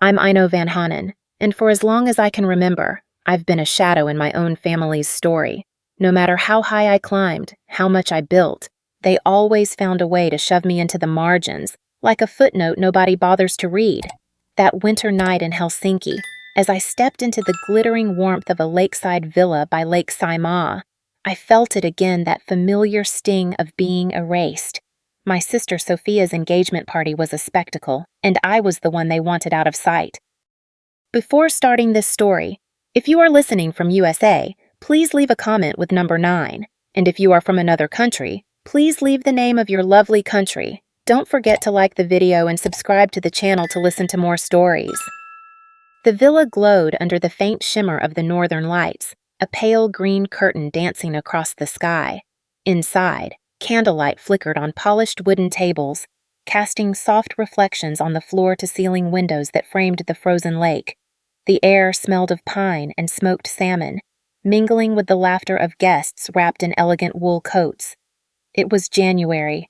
I'm Ino Van Hanen, and for as long as I can remember, I've been a shadow in my own family's story. No matter how high I climbed, how much I built, they always found a way to shove me into the margins, like a footnote nobody bothers to read. That winter night in Helsinki, as I stepped into the glittering warmth of a lakeside villa by Lake Saimaa, I felt it again, that familiar sting of being erased. My sister Sophia's engagement party was a spectacle, and I was the one they wanted out of sight. Before starting this story, if you are listening from USA, please leave a comment with number 9. And if you are from another country, please leave the name of your lovely country. Don't forget to like the video and subscribe to the channel to listen to more stories. The villa glowed under the faint shimmer of the northern lights, a pale green curtain dancing across the sky. Inside, candlelight flickered on polished wooden tables, casting soft reflections on the floor-to-ceiling windows that framed the frozen lake. The air smelled of pine and smoked salmon, mingling with the laughter of guests wrapped in elegant wool coats. It was January,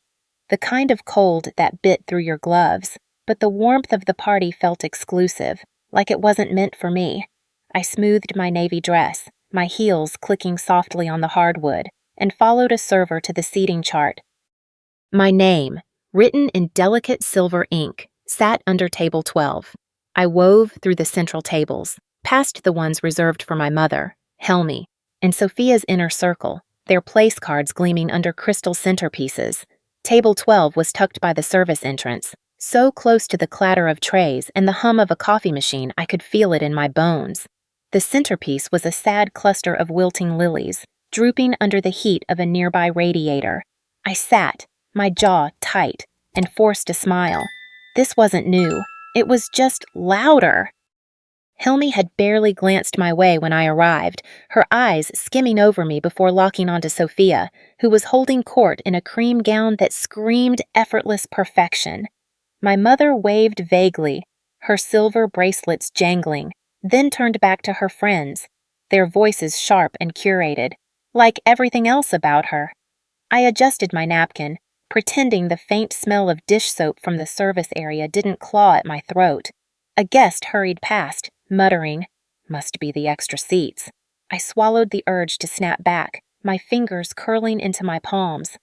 the kind of cold that bit through your gloves, but the warmth of the party felt exclusive, like it wasn't meant for me. I smoothed my navy dress, my heels clicking softly on the hardwood, and followed a server to the seating chart. My name, written in delicate silver ink, sat under table 12. I wove through the central tables, past the ones reserved for my mother, Helmi, and Sophia's inner circle, their place cards gleaming under crystal centerpieces. Table 12 was tucked by the service entrance, so close to the clatter of trays and the hum of a coffee machine I could feel it in my bones. The centerpiece was a sad cluster of wilting lilies, drooping under the heat of a nearby radiator. I sat, my jaw tight, and forced a smile. This wasn't new. It was just louder. Helmi had barely glanced my way when I arrived, her eyes skimming over me before locking onto Sophia, who was holding court in a cream gown that screamed effortless perfection. My mother waved vaguely, her silver bracelets jangling, then turned back to her friends, their voices sharp and curated, like everything else about her. I adjusted my napkin, pretending the faint smell of dish soap from the service area didn't claw at my throat. A guest hurried past, muttering, "Must be the extra seats." I swallowed the urge to snap back, my fingers curling into my palms.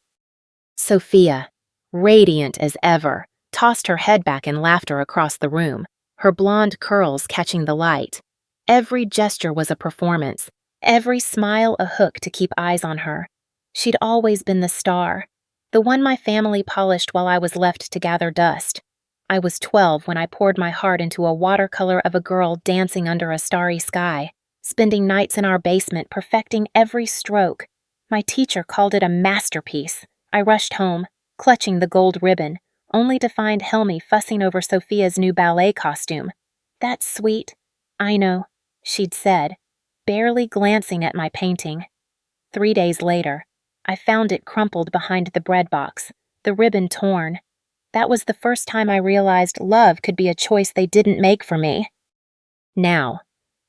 Sophia, radiant as ever, tossed her head back in laughter across the room, her blonde curls catching the light. Every gesture was a performance, every smile a hook to keep eyes on her. She'd always been the star, the one my family polished while I was left to gather dust. I was 12 when I poured my heart into a watercolor of a girl dancing under a starry sky, spending nights in our basement perfecting every stroke. My teacher called it a masterpiece. I rushed home, clutching the gold ribbon, only to find Helmi fussing over Sophia's new ballet costume. "That's sweet, I know," she'd said, barely glancing at my painting. 3 days later, I found it crumpled behind the bread box, the ribbon torn. That was the first time I realized love could be a choice they didn't make for me. Now,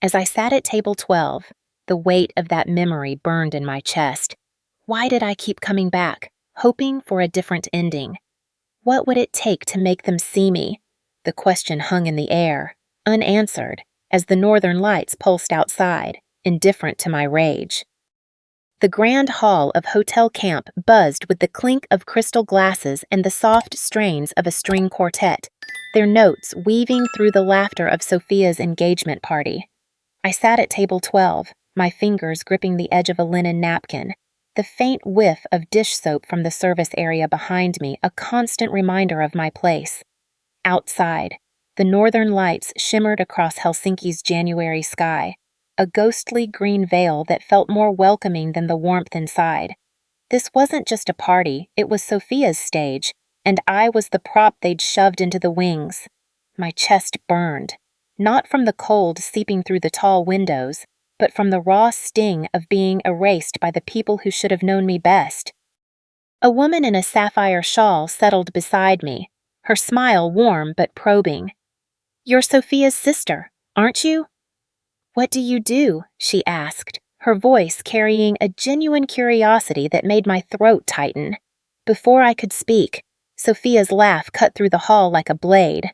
as I sat at table 12, the weight of that memory burned in my chest. Why did I keep coming back, hoping for a different ending? What would it take to make them see me? The question hung in the air, unanswered, as the northern lights pulsed outside, indifferent to my rage. The grand hall of Hotel Camp buzzed with the clink of crystal glasses and the soft strains of a string quartet, their notes weaving through the laughter of Sophia's engagement party. I sat at table 12, my fingers gripping the edge of a linen napkin, the faint whiff of dish soap from the service area behind me a constant reminder of my place. Outside, the northern lights shimmered across Helsinki's January sky, a ghostly green veil that felt more welcoming than the warmth inside. This wasn't just a party, it was Sophia's stage, and I was the prop they'd shoved into the wings. My chest burned, not from the cold seeping through the tall windows, but from the raw sting of being erased by the people who should have known me best. A woman in a sapphire shawl settled beside me, her smile warm but probing. "You're Sophia's sister, aren't you?" "What do you do?" she asked, her voice carrying a genuine curiosity that made my throat tighten. Before I could speak, Sophia's laugh cut through the hall like a blade.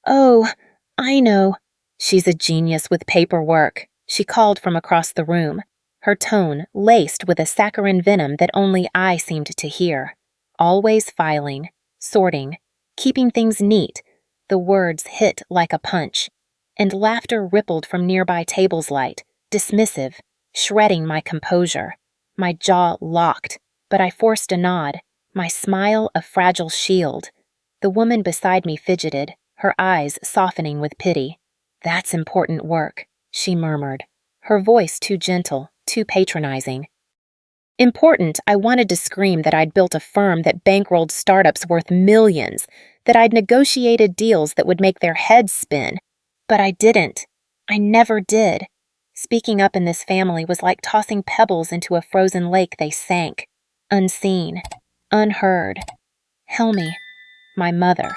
"Oh, I know. She's a genius with paperwork, she called from across the room, her tone laced with a saccharine venom that only I seemed to hear. Always filing, sorting, keeping things neat, the words hit like a punch, and laughter rippled from nearby tables light, dismissive, shredding my composure. My jaw locked, but I forced a nod, my smile a fragile shield. The woman beside me fidgeted, her eyes softening with pity. That's important work, she murmured, her voice too gentle, too patronizing. Important, I wanted to scream that I'd built a firm that bankrolled startups worth millions, that I'd negotiated deals that would make their heads spin. But I didn't. I never did. Speaking up in this family was like tossing pebbles into a frozen lake they sank. Unseen. Unheard. Helmi, my mother,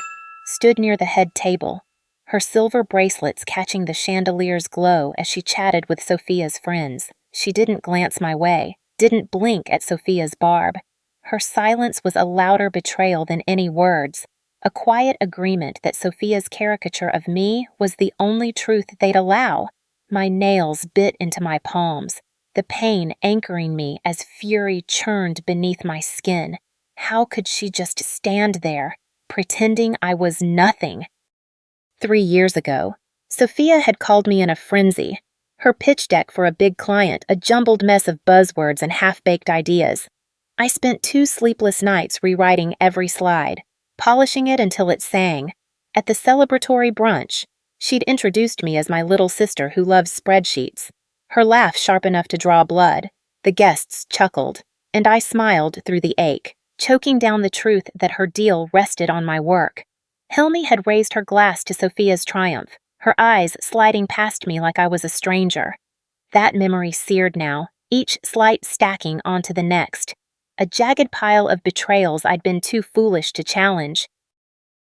stood near the head table, her silver bracelets catching the chandelier's glow as she chatted with Sophia's friends. She didn't glance my way, didn't blink at Sophia's barb. Her silence was a louder betrayal than any words, a quiet agreement that Sophia's caricature of me was the only truth they'd allow. My nails bit into my palms, the pain anchoring me as fury churned beneath my skin. How could she just stand there, pretending I was nothing? 3 years ago, Sophia had called me in a frenzy. Her pitch deck for a big client, a jumbled mess of buzzwords and half-baked ideas. I spent 2 sleepless nights rewriting every slide, polishing it until it sang. At the celebratory brunch, she'd introduced me as my little sister who loves spreadsheets. Her laugh sharp enough to draw blood. The guests chuckled, and I smiled through the ache, choking down the truth that her deal rested on my work. Helmi had raised her glass to Sophia's triumph, her eyes sliding past me like I was a stranger. That memory seared now, each slight stacking onto the next. A jagged pile of betrayals I'd been too foolish to challenge.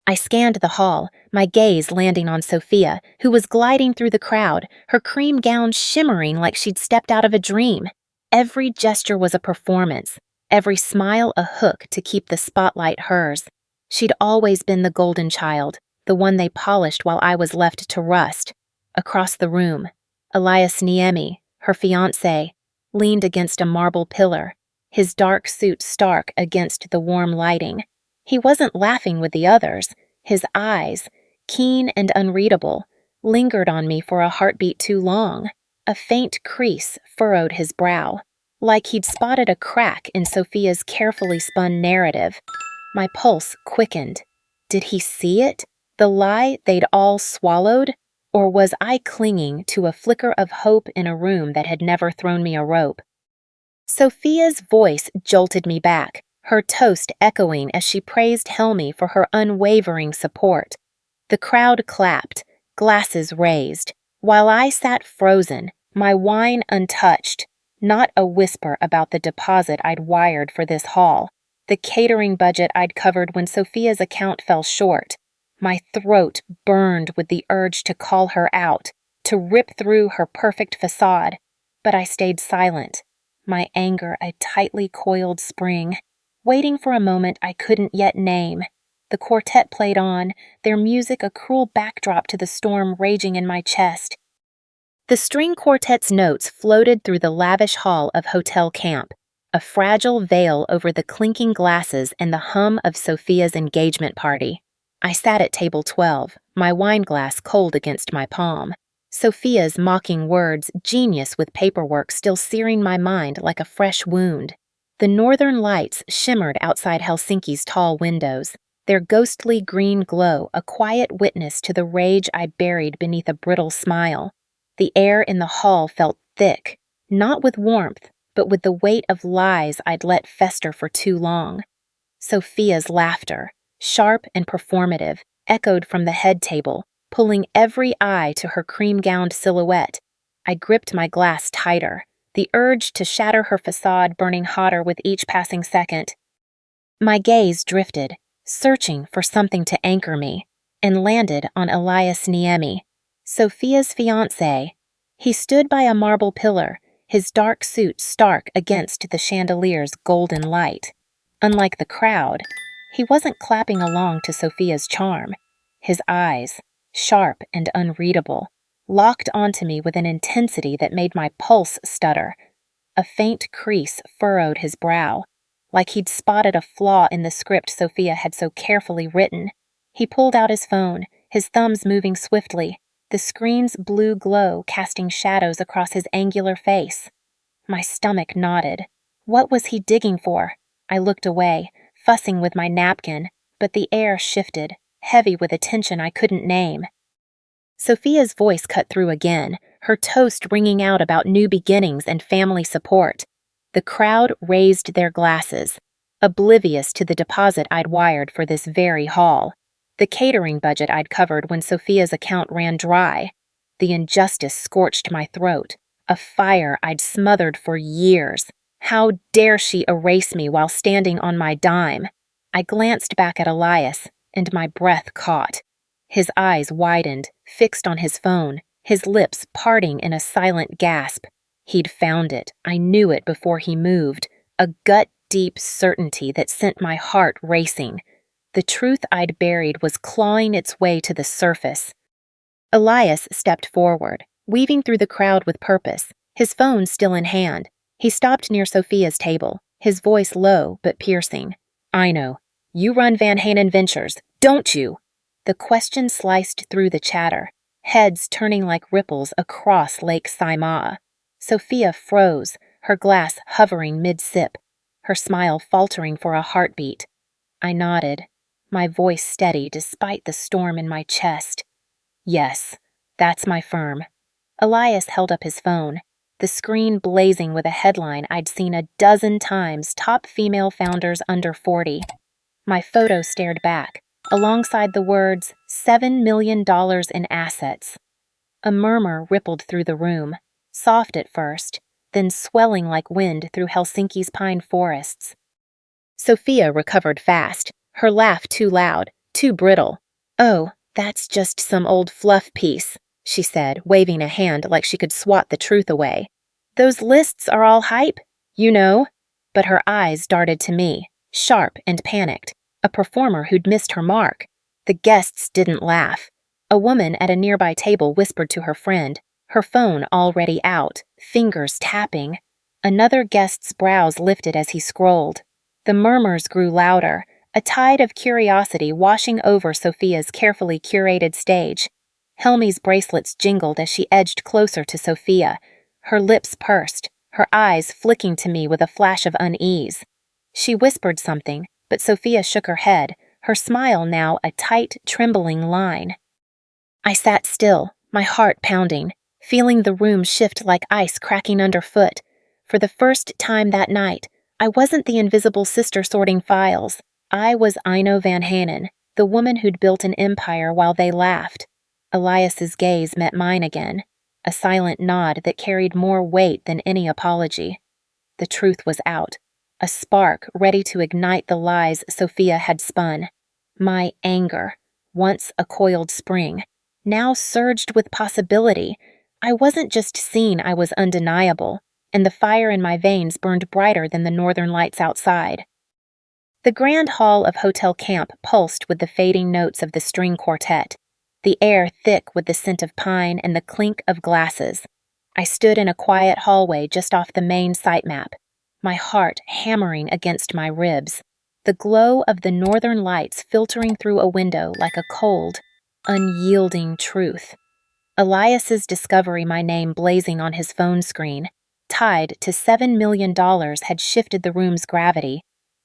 I scanned the hall, my gaze landing on Sophia, who was gliding through the crowd, her cream gown shimmering like she'd stepped out of a dream. Every gesture was a performance, every smile a hook to keep the spotlight hers. She'd always been the golden child, the one they polished while I was left to rust. Across the room, Elias Niemi, her fiancé, leaned against a marble pillar, his dark suit stark against the warm lighting. He wasn't laughing with the others. His eyes, keen and unreadable, lingered on me for a heartbeat too long. A faint crease furrowed his brow, like he'd spotted a crack in Sophia's carefully spun narrative. My pulse quickened. Did he see it? The lie they'd all swallowed? Or was I clinging to a flicker of hope in a room that had never thrown me a rope? Sophia's voice jolted me back, her toast echoing as she praised Helmi for her unwavering support. The crowd clapped, glasses raised, while I sat frozen, my wine untouched, not a whisper about the deposit I'd wired for this hall, the catering budget I'd covered when Sophia's account fell short. My throat burned with the urge to call her out, to rip through her perfect facade, but I stayed silent, my anger a tightly coiled spring, waiting for a moment I couldn't yet name. The quartet played on, their music a cruel backdrop to the storm raging in my chest. The string quartet's notes floated through the lavish hall of Hotel Camp, a fragile veil over the clinking glasses and the hum of Sophia's engagement party. I sat at table 12, my wine glass cold against my palm. Sophia's mocking words, genius with paperwork, still searing my mind like a fresh wound. The northern lights shimmered outside Helsinki's tall windows, their ghostly green glow a quiet witness to the rage I buried beneath a brittle smile. The air in the hall felt thick, not with warmth, but with the weight of lies I'd let fester for too long. Sophia's laughter, sharp and performative, echoed from the head table, pulling every eye to her cream-gowned silhouette. I gripped my glass tighter, the urge to shatter her facade burning hotter with each passing second. My gaze drifted, searching for something to anchor me, and landed on Elias Niemi, Sophia's fiancé. He stood by a marble pillar, his dark suit stark against the chandelier's golden light. Unlike the crowd, he wasn't clapping along to Sophia's charm. His eyes, sharp and unreadable, locked onto me with an intensity that made my pulse stutter. A faint crease furrowed his brow, like he'd spotted a flaw in the script Sophia had so carefully written. He pulled out his phone, his thumbs moving swiftly, the screen's blue glow casting shadows across his angular face. My stomach knotted. What was he digging for? I looked away, fussing with my napkin, but the air shifted, heavy with a tension I couldn't name. Sophia's voice cut through again, her toast ringing out about new beginnings and family support. The crowd raised their glasses, oblivious to the deposit I'd wired for this very hall, the catering budget I'd covered when Sophia's account ran dry. The injustice scorched my throat, a fire I'd smothered for years. How dare she erase me while standing on my dime? I glanced back at Elias, and my breath caught. His eyes widened, fixed on his phone, his lips parting in a silent gasp. He'd found it. I knew it before he moved, a gut-deep certainty that sent my heart racing. The truth I'd buried was clawing its way to the surface. Elias stepped forward, weaving through the crowd with purpose, his phone still in hand. He stopped near Sophia's table, his voice low but piercing. "I know. You run Van Hanen Ventures, don't you?" The question sliced through the chatter, heads turning like ripples across Lake Saimaa. Sophia froze, her glass hovering mid-sip, her smile faltering for a heartbeat. I nodded, my voice steady despite the storm in my chest. "Yes, that's my firm." Elias held up his phone, the screen blazing with a headline I'd seen a dozen times: top female founders under 40. My photo stared back, alongside the words, $7 million in assets. A murmur rippled through the room, soft at first, then swelling like wind through Helsinki's pine forests. Sophia recovered fast, her laugh too loud, too brittle. "Oh, that's just some old fluff piece," she said, waving a hand like she could swat the truth away. "Those lists are all hype, you know." But her eyes darted to me, sharp and panicked, a performer who'd missed her mark. The guests didn't laugh. A woman at a nearby table whispered to her friend, her phone already out, fingers tapping. Another guest's brows lifted as he scrolled. The murmurs grew louder, a tide of curiosity washing over Sophia's carefully curated stage. Helmi's bracelets jingled as she edged closer to Sophia, her lips pursed, her eyes flicking to me with a flash of unease. She whispered something, but Sophia shook her head, her smile now a tight, trembling line. I sat still, my heart pounding, feeling the room shift like ice cracking underfoot. For the first time that night, I wasn't the invisible sister sorting files. I was Ino Van Hanen, the woman who'd built an empire while they laughed. Elias's gaze met mine again, a silent nod that carried more weight than any apology. The truth was out, a spark ready to ignite the lies Sophia had spun. My anger, once a coiled spring, now surged with possibility. I wasn't just seen, I was undeniable, and the fire in my veins burned brighter than the northern lights outside. The grand hall of Hotel Camp pulsed with the fading notes of the string quartet, the air thick with the scent of pine and the clink of glasses. I stood in a quiet hallway just off the main sitemap, my heart hammering against my ribs, the glow of the northern lights filtering through a window like a cold, unyielding truth. Elias's discovery my name blazing on his phone screen, tied to $7 million, had shifted the room's gravity,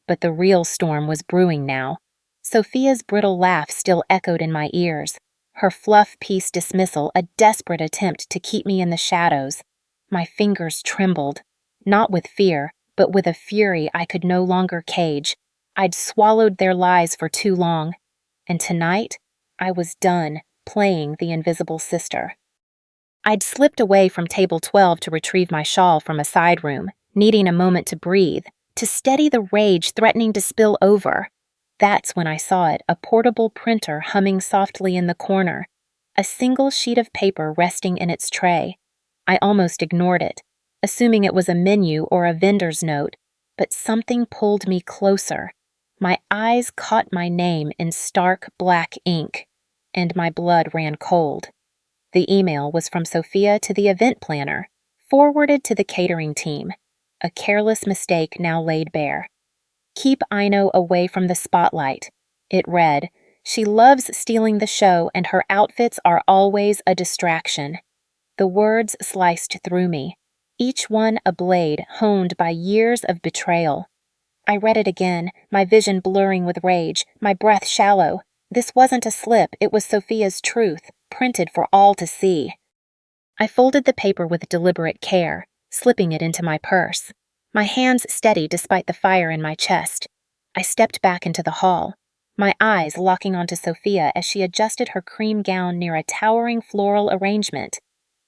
but the real storm was brewing now. Sophia's brittle laugh still echoed in my ears, her fluff piece dismissal a desperate attempt to keep me in the shadows. My fingers trembled, not with fear, but with a fury I could no longer cage. I'd swallowed their lies for too long, and tonight I was done playing the invisible sister. I'd slipped away from table 12 to retrieve my shawl from a side room, needing a moment to breathe, to steady the rage threatening to spill over. That's when I saw it, a portable printer humming softly in the corner, a single sheet of paper resting in its tray. I almost ignored it, assuming it was a menu or a vendor's note, but something pulled me closer. My eyes caught my name in stark black ink. and my blood ran cold. The email was from Sophia to the event planner, forwarded to the catering team. A careless mistake now laid bare. "Keep Ino away from the spotlight," it read. "She loves stealing the show and her outfits are always a distraction." The words sliced through me, each one a blade honed by years of betrayal. I read it again, my vision blurring with rage, my breath shallow. This wasn't a slip, it was Sophia's truth, printed for all to see. I folded the paper with deliberate care, slipping it into my purse. My hands steady despite the fire in my chest. I stepped back into the hall, my eyes locking onto Sophia as she adjusted her cream gown near a towering floral arrangement.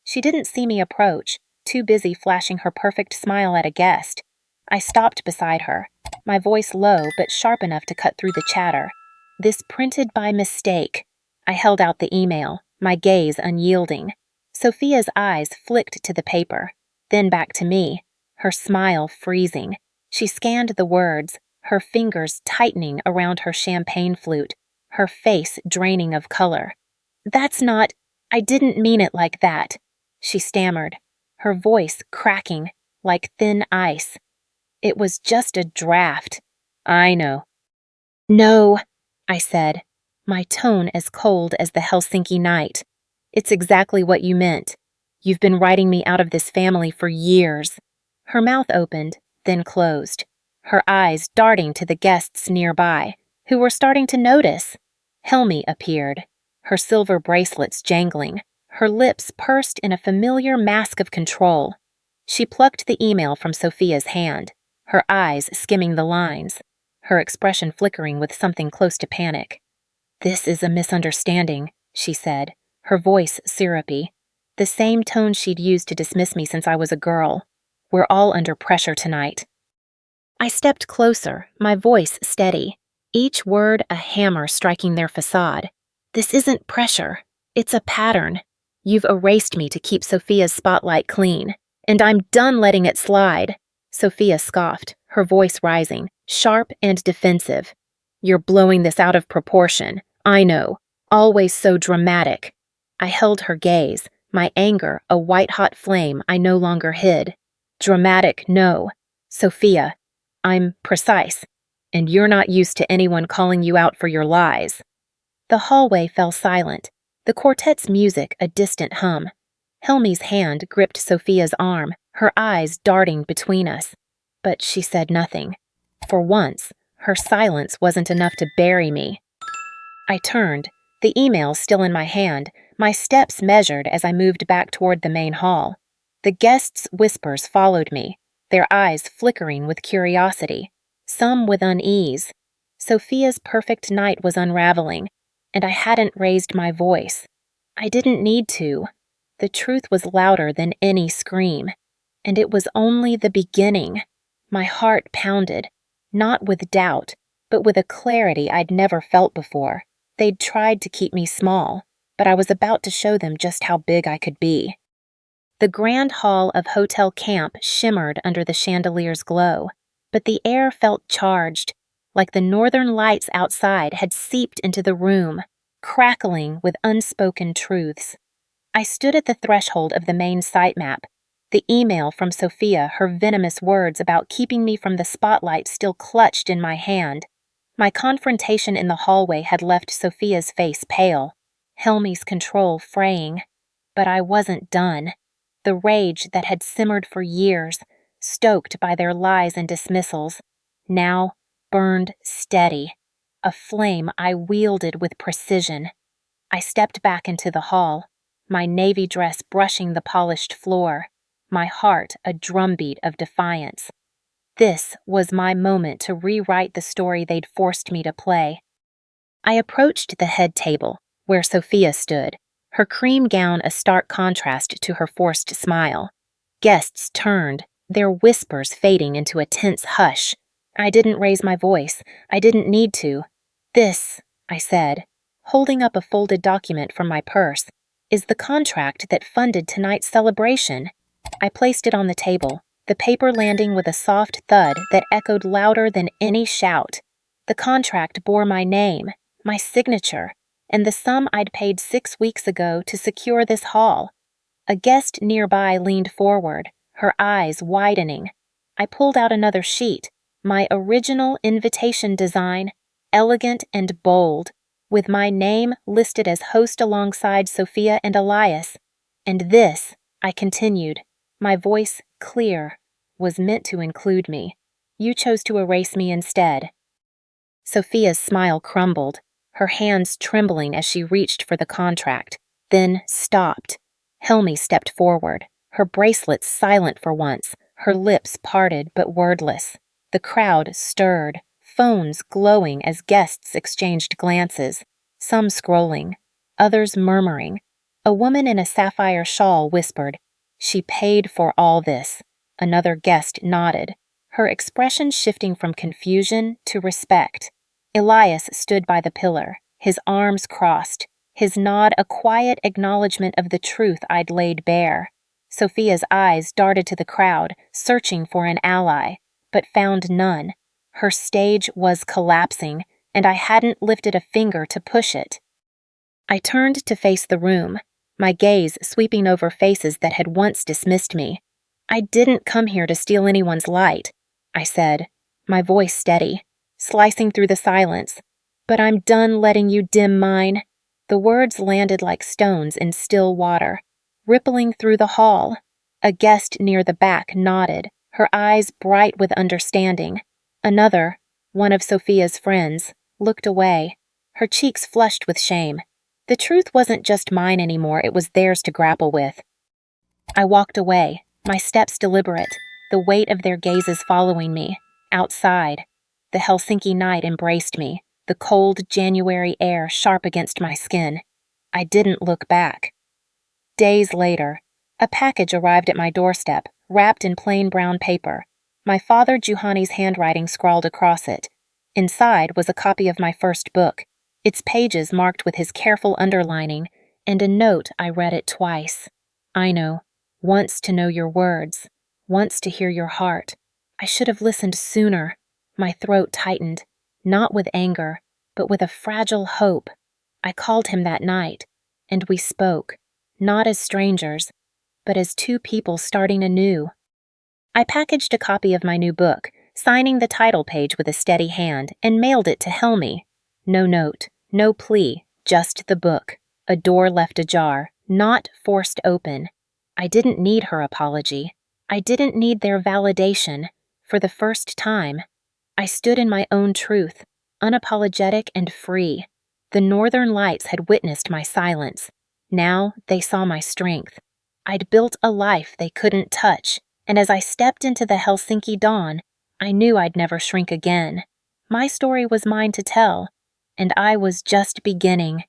She didn't see me approach, too busy flashing her perfect smile at a guest. I stopped beside her, my voice low but sharp enough to cut through the chatter. "This printed by mistake." I held out the email, my gaze unyielding. Sophia's eyes flicked to the paper, then back to me, her smile freezing. She scanned the words, her fingers tightening around her champagne flute, her face draining of color. I didn't mean it like that," she stammered, her voice cracking like thin ice. "It was just a draft." "I know." "No," I said, my tone as cold as the Helsinki night. "It's exactly what you meant. You've been writing me out of this family for years." Her mouth opened, then closed, her eyes darting to the guests nearby, who were starting to notice. Helmi appeared, her silver bracelets jangling, her lips pursed in a familiar mask of control. She plucked the email from Sophia's hand, her eyes skimming the lines, her expression flickering with something close to panic. "This is a misunderstanding," she said, her voice syrupy, the same tone she'd used to dismiss me since I was a girl. "We're all under pressure tonight." I stepped closer, my voice steady, each word a hammer striking their facade. "This isn't pressure. It's a pattern. You've erased me to keep Sophia's spotlight clean, and I'm done letting it slide." Sophia scoffed, her voice rising, sharp and defensive. "You're blowing this out of proportion. I know. Always so dramatic." I held her gaze, my anger a white-hot flame I no longer hid. "Dramatic, no. Sophia, I'm precise, and you're not used to anyone calling you out for your lies." The hallway fell silent, the quartet's music a distant hum. Helmi's hand gripped Sophia's arm, her eyes darting between us. But she said nothing. For once, her silence wasn't enough to bury me. I turned, the email still in my hand, my steps measured as I moved back toward the main hall. The guests' whispers followed me, their eyes flickering with curiosity, some with unease. Sophia's perfect night was unraveling, and I hadn't raised my voice. I didn't need to. The truth was louder than any scream, and it was only the beginning. My heart pounded, not with doubt, but with a clarity I'd never felt before. They'd tried to keep me small, but I was about to show them just how big I could be. The grand hall of Hotel Camp shimmered under the chandelier's glow, but the air felt charged, like the northern lights outside had seeped into the room, crackling with unspoken truths. I stood at the threshold of the main sitemap, the email from Sophia, her venomous words about keeping me from the spotlight still clutched in my hand. My confrontation in the hallway had left Sophia's face pale, Helmi's control fraying. But I wasn't done. The rage that had simmered for years, stoked by their lies and dismissals, now burned steady, a flame I wielded with precision. I stepped back into the hall, my navy dress brushing the polished floor, my heart a drumbeat of defiance. This was my moment to rewrite the story they'd forced me to play. I approached the head table, where Sophia stood, her cream gown a stark contrast to her forced smile. Guests turned, their whispers fading into a tense hush. I didn't raise my voice. I didn't need to. "This," I said, holding up a folded document from my purse, "is the contract that funded tonight's celebration." I placed it on the table, the paper landing with a soft thud that echoed louder than any shout. The contract bore my name, my signature, and the sum I'd paid 6 weeks ago to secure this hall. A guest nearby leaned forward, her eyes widening. I pulled out another sheet, my original invitation design, elegant and bold, with my name listed as host alongside Sophia and Elias. And this, I continued, my voice clear, was meant to include me. You chose to erase me instead. Sophia's smile crumbled, her hands trembling as she reached for the contract, then stopped. Helmi stepped forward, her bracelets silent for once, her lips parted but wordless. The crowd stirred, phones glowing as guests exchanged glances, some scrolling, others murmuring. A woman in a sapphire shawl whispered, "She paid for all this." Another guest nodded, her expression shifting from confusion to respect. Elias stood by the pillar, his arms crossed, his nod a quiet acknowledgement of the truth I'd laid bare. Sophia's eyes darted to the crowd, searching for an ally, but found none. Her stage was collapsing, and I hadn't lifted a finger to push it. I turned to face the room, my gaze sweeping over faces that had once dismissed me. "I didn't come here to steal anyone's light," I said, my voice steady, slicing through the silence. "But I'm done letting you dim mine." The words landed like stones in still water, rippling through the hall. A guest near the back nodded, her eyes bright with understanding. Another, one of Sophia's friends, looked away, her cheeks flushed with shame. The truth wasn't just mine anymore, it was theirs to grapple with. I walked away, my steps deliberate, the weight of their gazes following me. Outside, the Helsinki night embraced me, the cold January air sharp against my skin. I didn't look back. Days later, a package arrived at my doorstep, wrapped in plain brown paper. My father Juhani's handwriting scrawled across it. Inside was a copy of my first book, its pages marked with his careful underlining, and a note I read it twice. "Aino, wants to know your words, wants to hear your heart." I should have listened sooner. My throat tightened, not with anger, but with a fragile hope. I called him that night, and we spoke, not as strangers, but as two people starting anew. I packaged a copy of my new book, signing the title page with a steady hand, and mailed it to Helmi. No note, no plea, just the book, a door left ajar, not forced open. I didn't need her apology. I didn't need their validation. For the first time, I stood in my own truth, unapologetic and free. The Northern Lights had witnessed my silence. Now they saw my strength. I'd built a life they couldn't touch, and as I stepped into the Helsinki dawn, I knew I'd never shrink again. My story was mine to tell, and I was just beginning.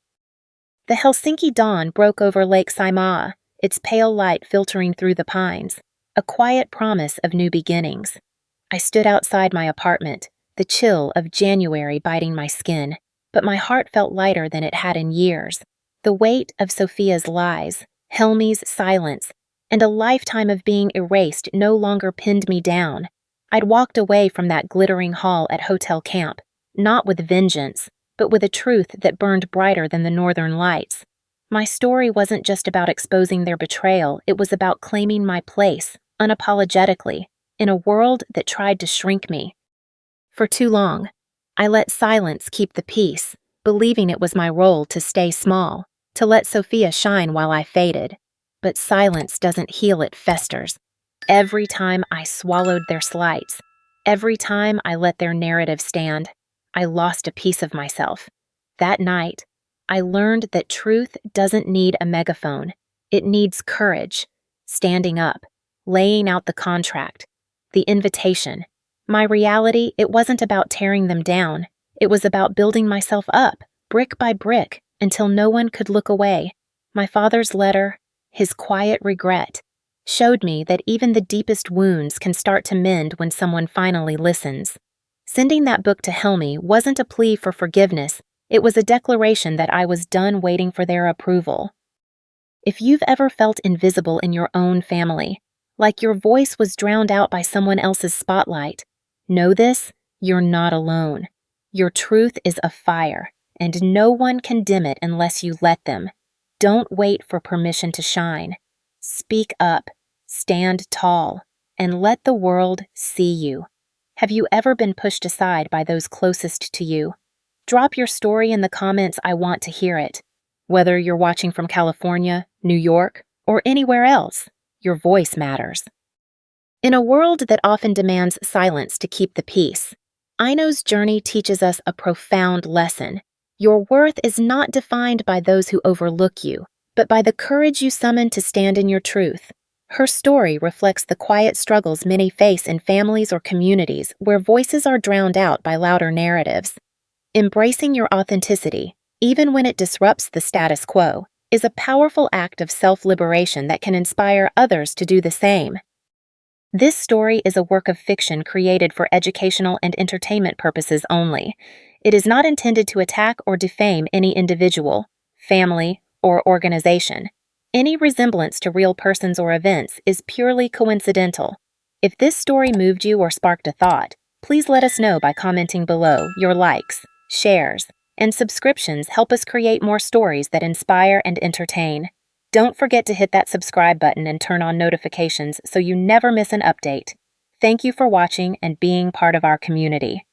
The Helsinki dawn broke over Lake Saimaa, its pale light filtering through the pines, a quiet promise of new beginnings. I stood outside my apartment, the chill of January biting my skin, but my heart felt lighter than it had in years. The weight of Sophia's lies, Helmi's silence, and a lifetime of being erased no longer pinned me down. I'd walked away from that glittering hall at Hotel Camp, not with vengeance, but with a truth that burned brighter than the Northern Lights. My story wasn't just about exposing their betrayal, it was about claiming my place, unapologetically, in a world that tried to shrink me. For too long, I let silence keep the peace, believing it was my role to stay small, to let Sophia shine while I faded. But silence doesn't heal, it festers. Every time I swallowed their slights, every time I let their narrative stand, I lost a piece of myself. That night, I learned that truth doesn't need a megaphone. It needs courage, standing up, laying out the contract, the invitation. My reality, it wasn't about tearing them down. It was about building myself up, brick by brick, until no one could look away. My father's letter, his quiet regret, showed me that even the deepest wounds can start to mend when someone finally listens. Sending that book to Helmi wasn't a plea for forgiveness, it was a declaration that I was done waiting for their approval. If you've ever felt invisible in your own family, like your voice was drowned out by someone else's spotlight, know this, you're not alone. Your truth is a fire, and no one can dim it unless you let them. Don't wait for permission to shine. Speak up, stand tall, and let the world see you. Have you ever been pushed aside by those closest to you? Drop your story in the comments. I want to hear it. Whether you're watching from California, New York, or anywhere else, your voice matters. In a world that often demands silence to keep the peace, Aino's journey teaches us a profound lesson. Your worth is not defined by those who overlook you, but by the courage you summon to stand in your truth. Her story reflects the quiet struggles many face in families or communities where voices are drowned out by louder narratives. Embracing your authenticity, even when it disrupts the status quo, is a powerful act of self-liberation that can inspire others to do the same. This story is a work of fiction created for educational and entertainment purposes only. It is not intended to attack or defame any individual, family, or organization. Any resemblance to real persons or events is purely coincidental. If this story moved you or sparked a thought, please let us know by commenting below. Your likes, shares, and subscriptions help us create more stories that inspire and entertain. Don't forget to hit that subscribe button and turn on notifications so you never miss an update. Thank you for watching and being part of our community.